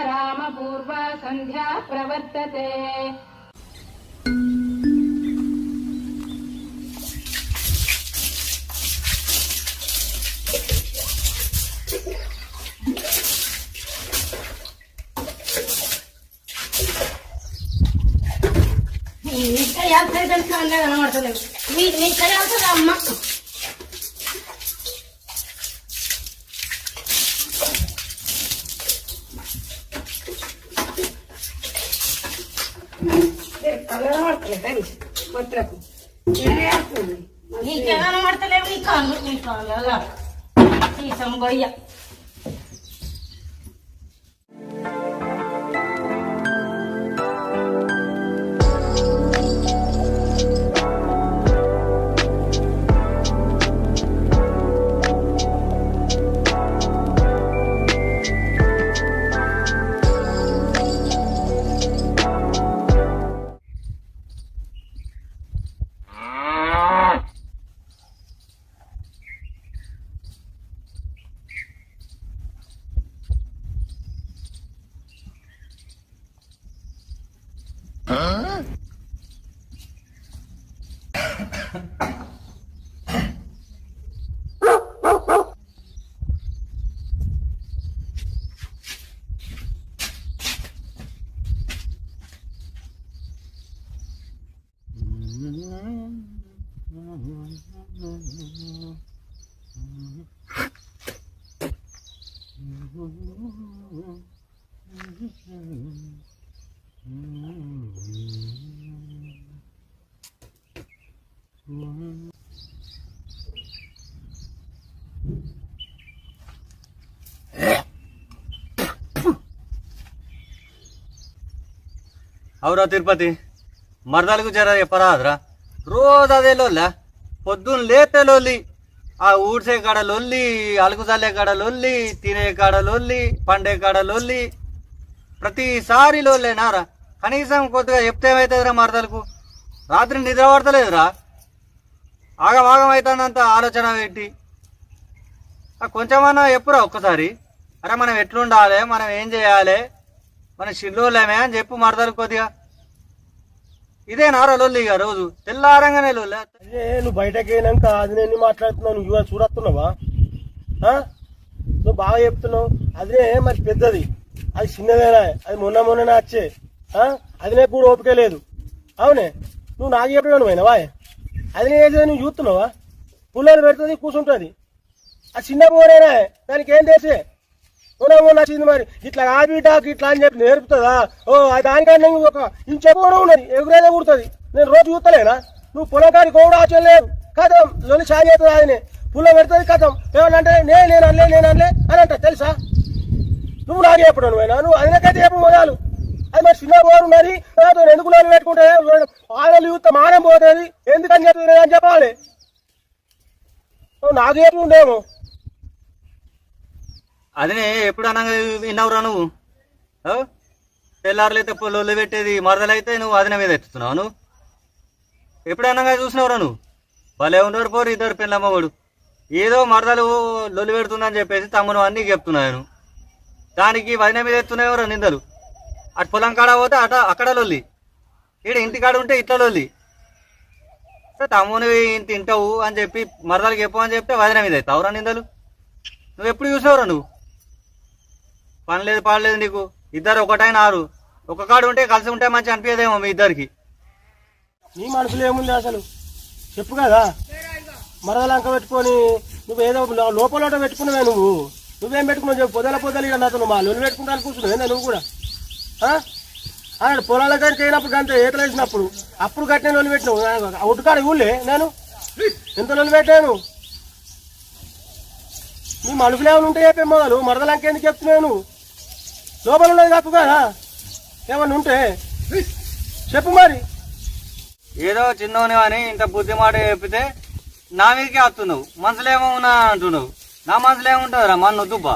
रामपूर्व संध्या प्रवर्तते అమ్మ నీకేదైనా పడతలేవు నీ కాళ్ళు అలా తీసాం గొయ్య అవురా తిరుపతి మరదలకు జర చెప్పరాదురా రోజు అదే లొల్లా పొద్దున్న లేతే లొల్లి ఆ ఊడ్సే కాడ లొల్లి అలుగు చల్లే కాడ లొల్లి తినే కాడ లొల్లి పండే కాడ లొల్లి ప్రతిసారి లొల్లేనారా కనీసం కొద్దిగా చెప్తే ఏమవుతుందిరా మరదలకు రాత్రి నిద్ర పడతలేదురా ఆగమాగం అవుతుందంత ఆలోచన పెట్టి కొంచెమన్నా చెప్పురా ఒక్కసారి అరే మనం ఎట్లుండాలి మనం ఏం చేయాలి మన షిల్లోలేమే అని చెప్పు మరదలు కొద్దిగా ఇదే నారా లొల్లిగా రోజు తెల్లారంగానే లొల్లి నువ్వు బయటకి అయినాక అది నేను మాట్లాడుతున్నావు నువ్వు చూడస్తున్నావా నువ్వు బాగా చెప్తున్నావు అదే మరి పెద్దది అది చిన్నదేనా అది మొన్ననే వచ్చే అదినే కూడా ఓపిక లేదు అవునే నువ్వు నాకు చెప్పినా నువ్వు అయినావా అది నేను నువ్వు చూస్తున్నావా పుల్లలు పెడుతుంది కూర్చుంటుంది ఆ చిన్న పోనేనా దానికి ఏం తెలిసే నచ్చింది మరి ఇట్లా ఆబిటాకు ఇట్లా అని చెప్పి నేర్పుతుందా దానికన్నా ఒక ఇంచు కూడా ఉన్నది ఎగురేదే కుడుతుంది నేను రోజు చూస్తలేనా నువ్వు పొలం కాడికి కూడా ఆచలేదు కథం లొలి సాగి అవుతుంది ఆయనే పుల్ల పెడుతుంది కథం ఏమన్నంటే నేను అనలే అని అంట తెలుసా నువ్వు నాకు చెప్పడం నువ్వేనా నువ్వు అదినకైతే చెప్పు మొదలు అది మరి చిన్న పోరు మరి నాతో ఎందుకు లోన్ పెట్టుకుంటే ఆడలు చూస్తే మానం పోతుంది ఎందుకని చెప్తుంది అని చెప్పాలి నువ్వు నాకు చెప్పి ఉండేమో అదినే ఎప్పుడు అనగా విన్నావురా నువ్వు తెల్లారులైతే లొల్లి పెట్టేది మరదలైతే నువ్వు అదిన మీద ఎత్తుతున్నావు నువ్వు ఎప్పుడు అనగా చూసినావురా నువ్వు భలే ఉండరు పోరు ఇద్దరు పిల్లమ్మవాడు ఏదో మరదలు లొల్లి పెడుతుందని చెప్పేసి తమ్మును అన్నీ చెప్తున్నాను దానికి వదిన మీద ఎత్తున్నావురా నిందలు అటు పొలం కాడ పోతే అక్కడ లొల్లి ఇక్కడ ఇంటికాడ ఉంటే ఇట్లా లొల్లి తమ్ముని ఇంత తింటావు అని చెప్పి మరదలకి చెప్పు అని చెప్తే వదిన మీద ఎత్తావురా నిందలు నువ్వు ఎప్పుడు చూసావురా నువ్వు పని లేదు పాడలేదు నీకు ఇద్దరు ఒకటైనా ఆరు ఒక కాడు ఉంటే కలిసి ఉంటే మంచి అనిపించదేమో మీ ఇద్దరికి నీ మనసులో ఏముంది అసలు చెప్పు కదా మరదలంక పెట్టుకొని నువ్వేదో లోపల పెట్టుకున్నావే నువ్వేం పెట్టుకున్నావు చెప్పు పొదల ఇక నాతో మా లొల్లి పెట్టుకుంటాను కూర్చున్నావు నువ్వు కూడా అన్నాడు పొలాల కాడికి అయినప్పుడు అంతే ఈతలు వేసినప్పుడు అప్పుడు కట్టిన లొల్లి పెట్టినావు ఒట్టుకాడ ఊళ్ళే నేను ఎంత లొల్లి పెట్టాను నీ మనసులో ఏమైనా ఉంటే చెప్పే మొదలు మరదలంక ఎందుకు చెప్తున్నాను లోపల ఉన్నది కాకు కదా ఏమన్నా ఉంటే చెప్పు మరి ఏదో చిన్నోని అని ఇంత బుద్ధి మాట చెప్పితే నా మీదకే వస్తున్నావు. మనసులో ఏమో ఉన్నా అంటున్నావు. నా మనసులో ఏముంటుందిరా మన్ను దుబ్బా.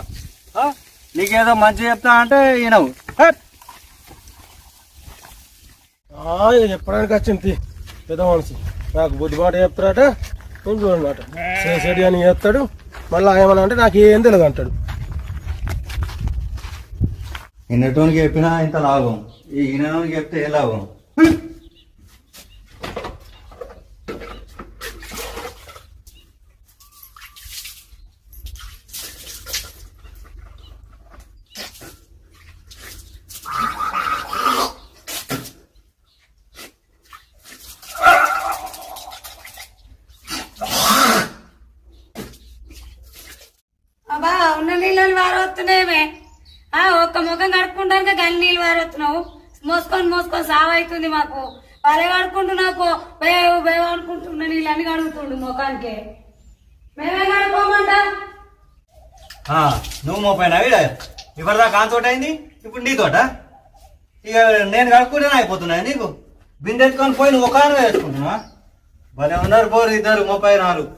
నీకేదో మంచి చెప్తా అంటే వినవు. ఇక చెప్పడానికి వచ్చింది పెద్ద మనిషి. నాకు బుద్ధి మాట చెప్తారట, నేను చూడండి అట చేసేది అని చెప్తాడు. మళ్ళీ ఏమన్నా అంటే నాకు ఏం తెలియదు అంటాడు. ఇన్నటోనికి చెప్పినా ఇంత లాభం, ఈ ఈయనకి చెప్తే ఏ లాభం? అబ్బా ఉన్న నీళ్ళు వారొస్తున్నాయేమే. ఒక్క ముఖం కడుక్కుంటానికి గల్లి నీళ్ళు వారొస్తున్నావు. మోసుకొని సావైతుంది మాకు. వాళ్ళే కడుక్కుంటున్నాకు బేవ అనుకుంటున్న నీళ్ళు అన్ని కడుగుతుండు ముఖానికి. మేమే కడుక్కోమంటా. నువ్వు మోపైనా ఇప్పటిదా కాంతోట అయింది, ఇప్పుడు నీ తోట. ఇక నేను కడుక్కుంటేనే అయిపోతున్నాయి నీకు. బిందెత్తుకొని పోయి నువ్వు ఒక వేసుకుంటున్నా. భలే ఉన్నారు పోరు ఇద్దరు 34.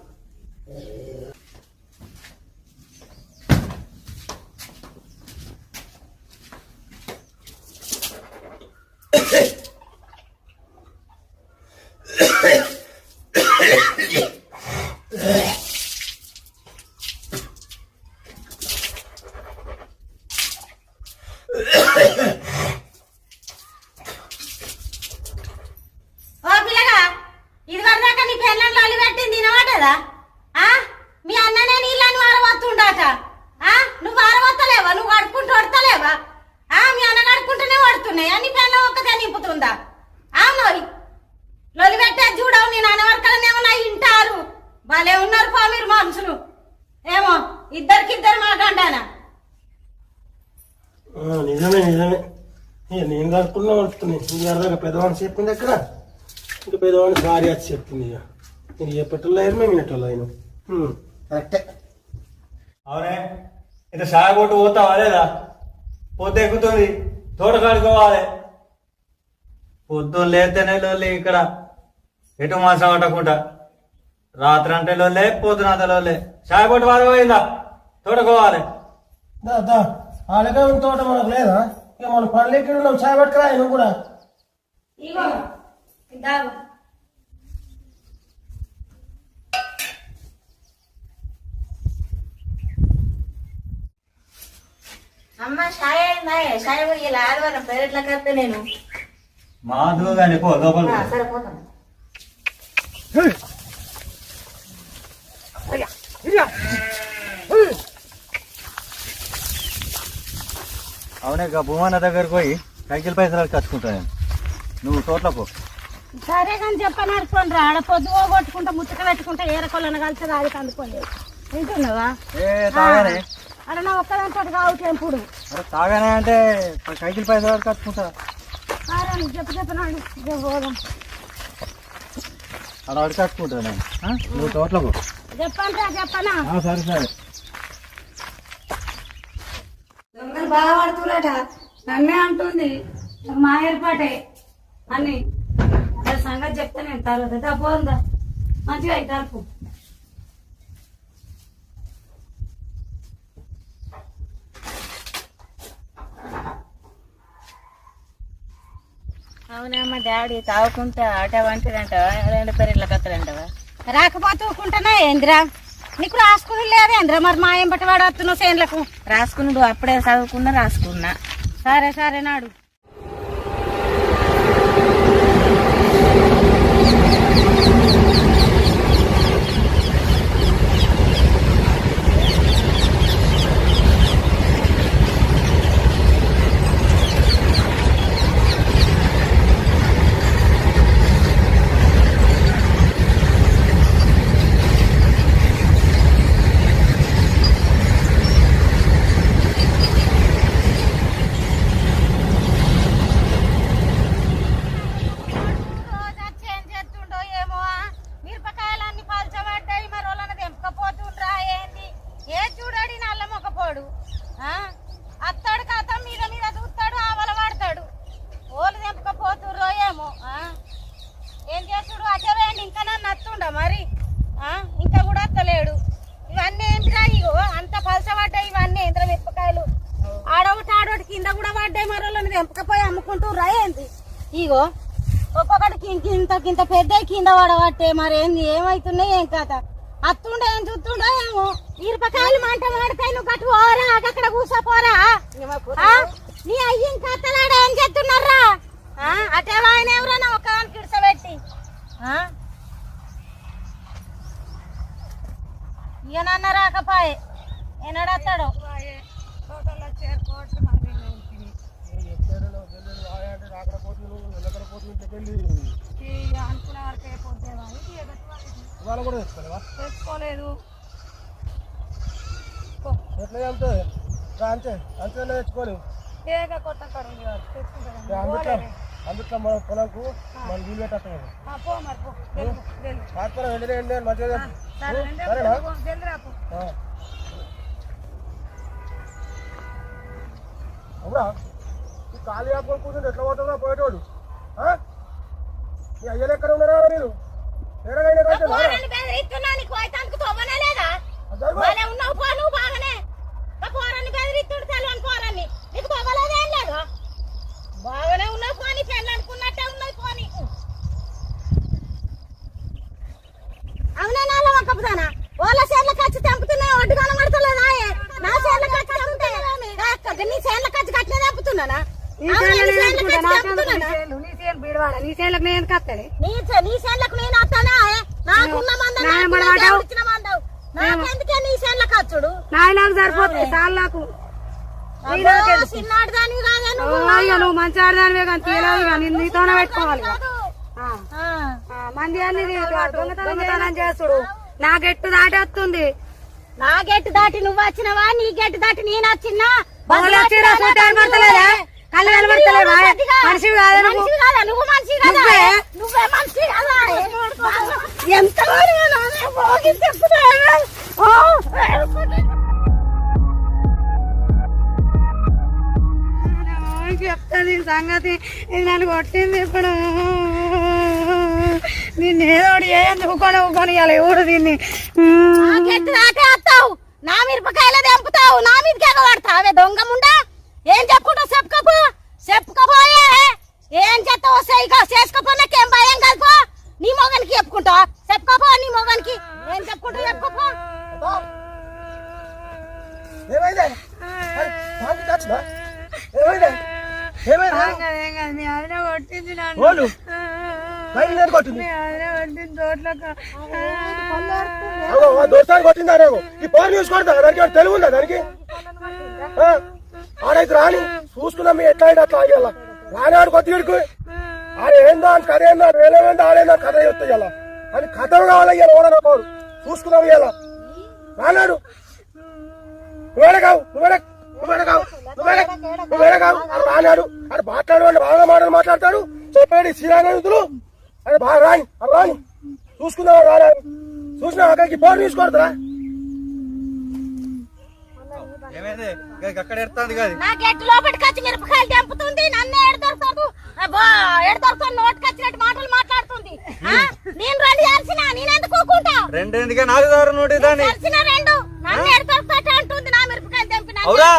పిల్లగా ఇది వరదాకా నీ పెళ్ళని లొల్లి పెట్టింది తినవాటదా? మీ అన్ననే నీళ్ళని వారవత్తుండాట. నువ్వు వారవత్తలేవా? నువ్వు కడుక్కుంటూ వడతలేవా? మీ అన్న కడుక్కుంటూనే పడుతున్నాయి. నీ పెళ్ళ ఒక్కదే నింపుతుందా? మరి లొల్లి పెట్టేది చూడవు. నేను అనవర్కలనేమన్నా వింటారు. భలే ఉన్నారు పో మీరు మనుషులు. ఏమో ఇద్దరికిద్దరు మాకండానా? నిజమే నిజమే. ఇక నేను కడుక్కున్నా పడుతున్నాయి. ఇంక అర్థంగా పెద్దవాడిని చెప్పింది అక్కడ. ఇంకా పెద్దవాడిని భార్య వచ్చి చెప్తుంది. ఇక నేను చెప్పేటోళ్ళు అయ్యారు, మేము వినేటోళ్ళు అయినా. కరెక్టే. అవునే ఇంత సాగొట్టు పోతావా లేదా? పొద్దు ఎక్కుతుంది, తోట కడుకోవాలి. పొద్దున్న లేస్తేనే లోల్లే ఇక్కడ. ఎటు మాసం పట్టకుండా రాత్రి అంటే లోల్లే, పొద్దునంత లోల్లే. సాగొట్టు వారు పోయిందా? తోటకోవాలి. అలాగే తోట మనకు లేదా? ఇక మన పనులు ఎక్కడ ఉన్నాం, చాయ్ పట్టుకురా నువ్వు కూడా. ఇగో ఇద్దాము. అమ్మ షాయ్ అయిందా? షాయ్ ఇలా ఆదివారం పేరెట్ల కడితే నేను మాధు కానీ పో లోపల. సరిపోతాను. అవునే భూమన్న దగ్గరకు పోయి సైకిల్ పైసలు కచ్చుకుంటాను. నువ్వు తోటలో పో. సరే కానీ చెప్పని అనుకోండి రా. ఆడ పొద్దు కొట్టుకుంటా ముచ్చట పెట్టుకుంటా ఏరకొల్లని కలిసి అది అందుకోలేదు. వింటున్నావా? తాగానే అరే నా ఒక్కదాంతో కావచ్చు ఎప్పుడు. అరే తాగానే అంటే సైకిల్ పైసలు కచ్చుకుంటా. చెప్పనాడు పోదాం. అలా అడిగి కచ్చుకుంటా నేను. నువ్వు తోటలో పో. చెప్పనా? సరే సరే. దొంగలు బాగా పడుతున్నట. నన్నే అంటుంది మా ఏర్పాటే అని. అదే సంగతి చెప్తే నేను తర్వాత పోందా మంచిగా అయితే తలుపు. అవునమ్మా డాడీ తాగుకుంటా ఆట వంటిదంటవా? రెండు పేరెట్ల కత్తలంటవా? రాకపోతే ఊరుకుంటానా ఏంద్రా? నీకు రాసుకుని లేదేంద్రా? మరి మా ఏం బట్టి వాడు వస్తున్నావు సేన్లకు. రాసుకున్నాడు అప్పుడే చదువుకున్నా రాసుకున్నా. సరే నాడు. తెంపకపోయి అమ్ముకుంటూ ఏంది ఇగో ఒక్కొక్కడికి ఇంత పెద్ద కింద పడబట్టే మరేంది ఏమైతున్నాయి ఏం కథ అత్తుండే ఏం చూస్తుండో ఏమో మిరపకాయలు మంట మాడతాయి నువ్వు గట్టు పోరా అక్కడ కూసపోరా నీ అయ్యి ఇంకా అత్తలాడ ఏం చేస్తున్నారా అటే ఆయన ఎవరైనా ఒక కిడసబెట్టి ఈయనన్న రాకపాయే ఏనాడత్తాడు తెచ్చుకోలేదు ఎట్లా అంతే అంతే అంతే తెచ్చుకోలేవు కొత్త అందుట్లో మన పొలంకు మనం వీలు పెట్టేస్తాం వెళ్ళి మంచిగా సరేనా అవునా ఈ ఖాళీ ఆపుకొని కూర్చుంటే ఎట్లా పోతుందా పోయేటోడు మీ అయ్యలు ఎక్కడ ఉన్నారా మీరు బాగానే ఉన్నావు పోనీ పెళ్ళి అనుకున్నట్టే ఉన్నాయి పోనీ అవునా నాలో ఒక్కదానా వాళ్ళ చేర్ల ఖర్చు తెంపుతున్నాయి ఒడ్డు కనబడతలేదా నా చేర్ల ఖర్చు తెంపుతాయి నీ చేర్ల ఖర్చు కట్టిన తెంపుతున్నానా నీ చేర్లకు నేను వస్తానా నాకున్న మందం ఇచ్చిన మందం నాకెందుకే నీ చేర్ల ఖర్చుడు నాకు సరిపోతుంది సార్లకు చిన్నాడు దానివి కాదా నువ్వు మంచి ఆడదానివే కానీ తీయలేదు కానీ నీతోనే పెట్టుకోవాలి మంది అన్ని దొంగతనం చేసుడు నా గెట్టు దాటి వస్తుంది నా గెట్టు దాటి నువ్వు వచ్చినవా నీ గెట్టు దాటి నేను వచ్చినా కళ్ళు కనబడతలేవా మనిషి కాదా నువ్వు మనిషి కదా నువ్వే మనిషి కదా ఎంత చెప్తాది సంగతి ఇది నన్ను కొట్టింది ఇప్పుడు దీన్ని ఏదో ఊకొని ఇవ్వాలి ఊరు దీన్ని గెట్టు దాటే వస్తావు నా మిరపకాయలు తెంపుతావు నా మీదకి ఎగబడతావే దొంగ ముండా ఏం చెప్పుకుంటావు చెప్పుకోపోయే ఏం చేస్తావు చేసుకోపో నాకేం భయం కలుపో నీ మొగనికి చెప్పుకుంటావు చెప్పుకోపో నీ మొగనికి ఏం చెప్పుకుంటావు చెప్పుకోపో కొట్టింది దోస్తాన్ని కొట్టిందా ఈ పోరు చూసుకుంటా దానికి తెలుగు ఉందా దానికి ఆడైతే రాని చూసుకున్నా మీ ఎట్లా అట్లా ఆగేలా రానాడు కొద్దిడికి ఆడేందో అని కథ ఏందో వేలేందో ఆడేందో కథ చెప్తాయి అలా అని కథలు కావాలి ఇవాళ ఓడన పోరు చూసుకున్నావు ఇలా రానాడు నువ్వేడకావు రానాడు అది మాట్లాడు బాగా మాట్లాడతాడు చెప్పాడు శ్రీరాములు అది బాగా రాని రాని చూసుకున్నావు రానాడు చూసినా అక్కడికి పోరు తీసుకొడతా అక్కడ ఎడుతుంది కాదు నా గెట్టు లోపలికి వచ్చి మిరపకాయలు తెంపుతుంది నన్ను ఎడదొరుతాడు నోటికి వచ్చినట్టు మాటలు మాట్లాడుతుంది నేను రెండు చేసిన నేనెందుకు కూకుంటా రెండెందుకే నాకు దారు నోటి దాన్ని చేసిన రెండు నన్ను ఎడదొరుతాట అంటుంది నా మిరపకాయలు తెంపిన అవురా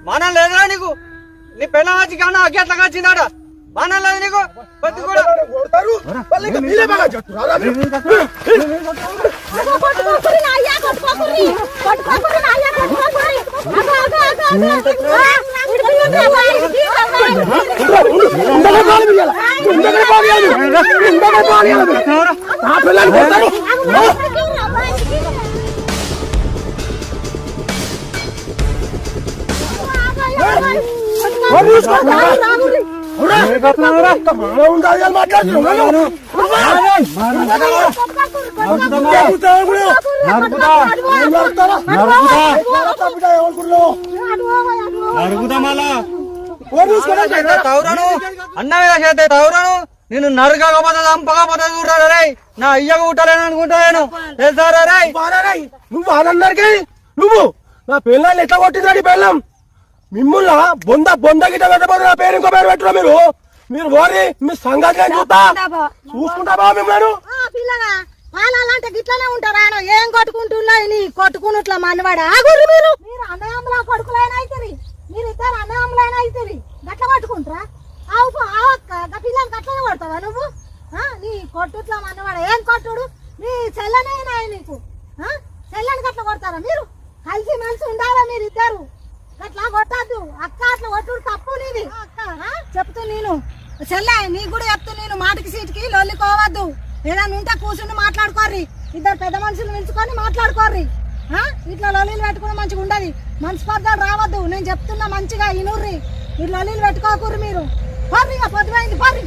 మానం లేదురా నీకు నీ పెళ్ళ వచ్చి కానీ అట్లా వచ్చిందాడ మానం లేదు నీకు పత్తి కూడా అన్నవే తౌరాను నేను నరకకపోతే చంపకపోతే చూడాలి రే నా అయ్యకు కుట్టాలని అనుకుంటాను తెలుసారా రే నువ్వు ఆనందరికి నువ్వు నా పిల్లల్ని ఎట్లా కొట్టిందండి పిల్లం మిమ్మల్ని బొంద గిట్ట పెట్టబోదు నా పేరు ఇంకో పేరు పెట్టురా మీరు ఓరి మీ సంగతి చూస్తా చూసుకుంటా బా మిమ్మల్ని పిల్లగా పాలంటే గిట్లనే ఉంటారా ఏం కొట్టుకుంటున్నాయి నీ కొట్టుకున్నట్ల మనవాడ ఆగురు మీరు అన్నదమ్ముల కొడుకులైనా అవుతుంది మీరు ఇద్దరు అన్నదమ్ములైనా అవుతుంది గట్ల పెట్టుకుంటారా ఆవక్క పిల్లలకి అట్లనే కొడతావా నువ్వు నీ కొట్టుట్లా అన్నవాడు ఏం కొట్టుడు నీ చెల్లనేనా నీకు చెల్లని అట్లా కొడతారా మీరు కలిసి మెలిసి ఉండాలా మీరు ఇద్దరు అట్లా కొట్టద్దు అక్క అట్లా కొట్టుడు తప్పు నీది చెప్తూ నేను చెల్లె నీకు కూడా చెప్తూ నేను మాటికి సీటుకి లొల్లికోవద్దు ఏదైనా ఉంటే కూర్చుని మాట్లాడుకోర్రి ఇద్దరు పెద్ద మనుషులు పిలుచుకొని మాట్లాడుకోర్రి ఇట్లా లొల్లీలు పెట్టుకుని మంచిగా ఉండదు మనస్పర్ధలు రావద్దు నేను చెప్తున్నా మంచిగా ఇనుర్రి మీరు లొల్లీలు పెట్టుకోకూర్రి మీరు పొర్రి పొద్దుపోయింది పొర్రి